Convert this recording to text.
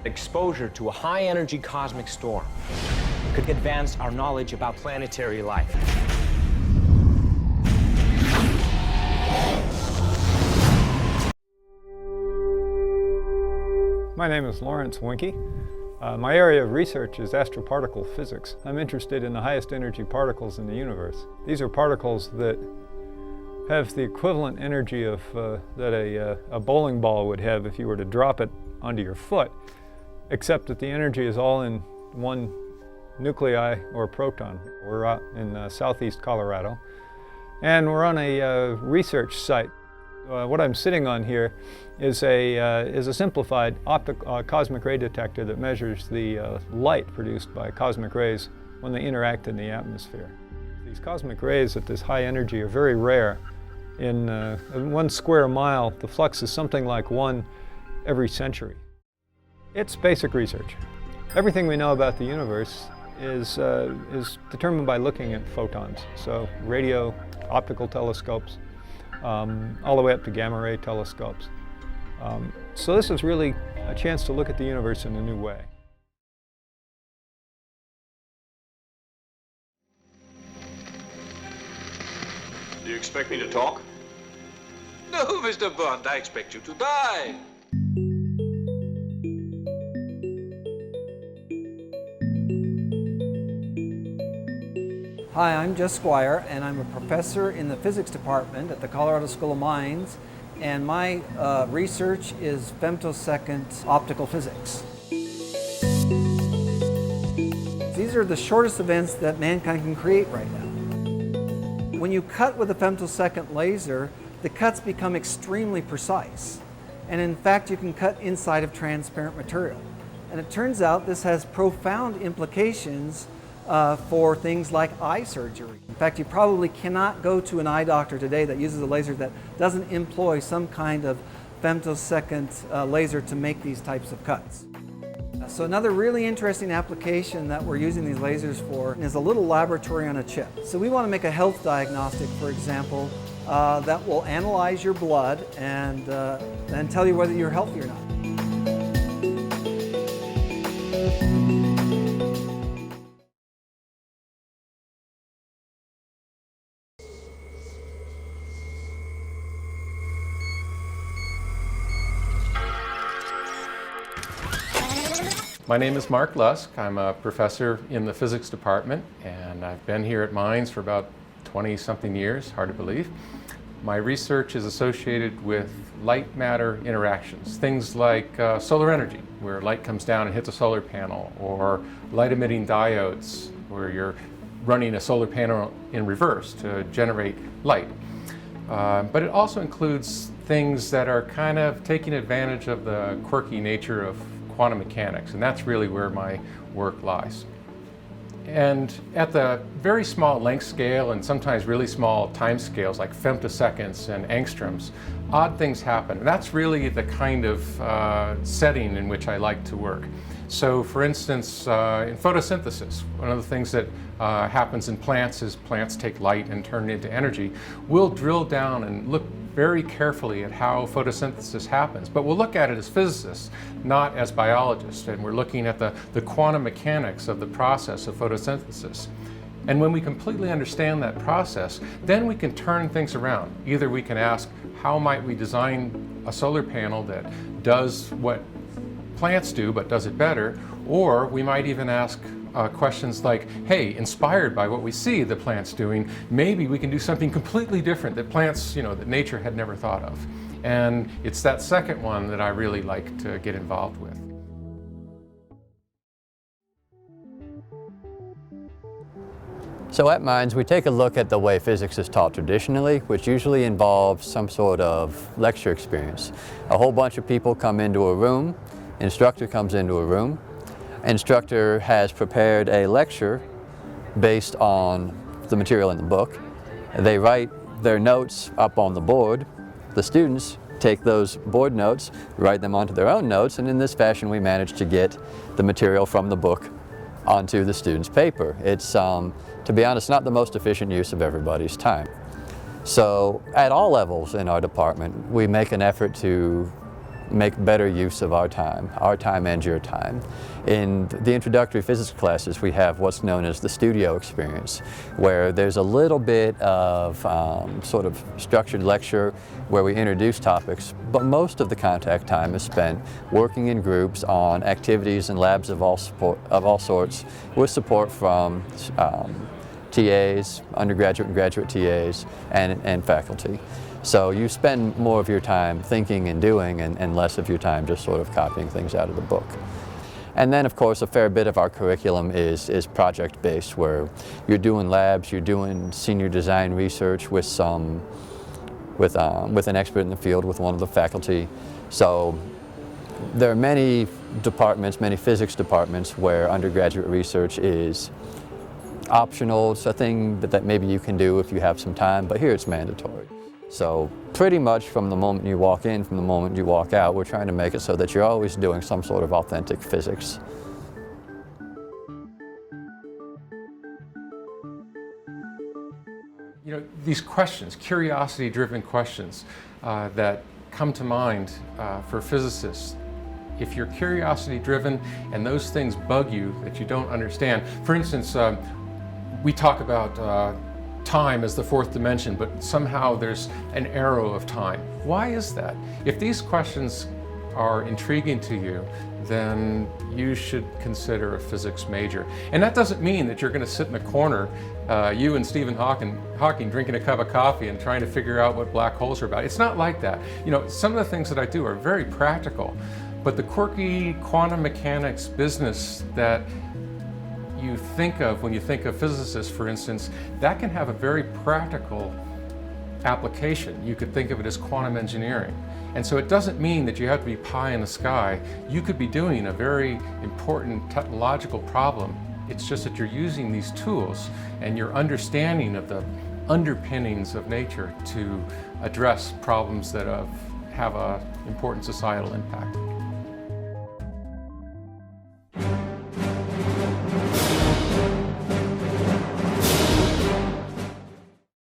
Exposure to a high-energy cosmic storm could advance our knowledge about planetary life. My name is WIENCKE. My area of research is astroparticle physics. I'm interested in the highest energy particles in the universe. These are particles that have the equivalent energy of that a bowling ball would have if you were to drop it onto your foot, except that the energy is all in one nuclei or proton. We're out in southeast Colorado, and we're on a research site. What I'm sitting on here is a simplified cosmic ray detector that measures the light produced by cosmic rays when they interact in the atmosphere. These cosmic rays at this high energy are very rare. In 1 square mile, the flux is something like 1 every century. It's basic research. Everything we know about the universe is determined by looking at photons. So radio, optical telescopes, all the way up to gamma ray telescopes. So this is really a chance to look at the universe in a new way. Do you expect me to talk? No, Mr. Bond, I expect you to die. Hi, I'm SQUIER, and I'm a professor in the physics department at the Colorado School of Mines, and my research is femtosecond optical physics. These are the shortest events that mankind can create right now. When you cut with a femtosecond laser, the cuts become extremely precise. And in fact, you can cut inside of transparent material. And it turns out this has profound implications for things like eye surgery. In fact, you probably cannot go to an eye doctor today that uses a laser that doesn't employ some kind of femtosecond laser to make these types of cuts. So another really interesting application that we're using these lasers for is a little laboratory on a chip. So we want to make a health diagnostic, for example, that will analyze your blood and then tell you whether you're healthy or not. My name is Mark Lusk. I'm a professor in the physics department, and I've been here at Mines for about 20-something years, hard to believe. My research is associated with light-matter interactions, things like solar energy, where light comes down and hits a solar panel, or light-emitting diodes, where you're running a solar panel in reverse to generate light. But it also includes things that are kind of taking advantage of the quirky nature of quantum mechanics, and that's really where my work lies. And at the very small length scale and sometimes really small time scales like femtoseconds and angstroms, odd things happen. And that's really the kind of setting in which I like to work. So for instance, in photosynthesis, one of the things that happens in plants is plants take light and turn it into energy. We'll drill down and look very carefully at how photosynthesis happens, but we'll look at it as physicists, not as biologists, and we're looking at the quantum mechanics of the process of photosynthesis. And when we completely understand that process, then we can turn things around. Either we can ask, how might we design a solar panel that does what plants do but does it better, or we might even ask questions like, hey, inspired by what we see the plants doing, maybe we can do something completely different that plants, that nature had never thought of. And it's that second one that I really like to get involved with. So at Mines, we take a look at the way physics is taught traditionally, which usually involves some sort of lecture experience. A whole bunch of people come into a room, instructor comes into a room, instructor has prepared a lecture based on the material in the book. They write their notes up on the board. The students take those board notes, write them onto their own notes, and in this fashion we manage to get the material from the book onto the student's paper. It's, to be honest, not the most efficient use of everybody's time. So at all levels in our department, we make an effort to make better use of our time and your time. In the introductory physics classes, we have what's known as the studio experience, where there's a little bit of sort of structured lecture where we introduce topics, but most of the contact time is spent working in groups on activities and labs of all sorts, with support from TAs, undergraduate and graduate TAs, and faculty. So you spend more of your time thinking and doing and less of your time just sort of copying things out of the book. And then, of course, a fair bit of our curriculum is project-based, where you're doing labs, you're doing senior design research with an expert in the field, with one of the faculty. So there are many departments, many physics departments, where undergraduate research is optional. It's a thing that maybe you can do if you have some time, but here it's mandatory. So pretty much from the moment you walk in, from the moment you walk out, we're trying to make it so that you're always doing some sort of authentic physics. You know, these questions, curiosity-driven questions that come to mind for physicists, if you're curiosity-driven and those things bug you that you don't understand. For instance, we talk about time as the fourth dimension, but somehow there's an arrow of time. Why is that? If these questions are intriguing to you, then you should consider a physics major. And that doesn't mean that you're going to sit in a corner, you and Stephen Hawking drinking a cup of coffee and trying to figure out what black holes are about. It's not like that. You know, some of the things that I do are very practical, but the quirky quantum mechanics business that you think of when you think of physicists, for instance, that can have a very practical application. You could think of it as quantum engineering. And so it doesn't mean that you have to be pie in the sky. You could be doing a very important technological problem. It's just that you're using these tools and your understanding of the underpinnings of nature to address problems that have an important societal impact.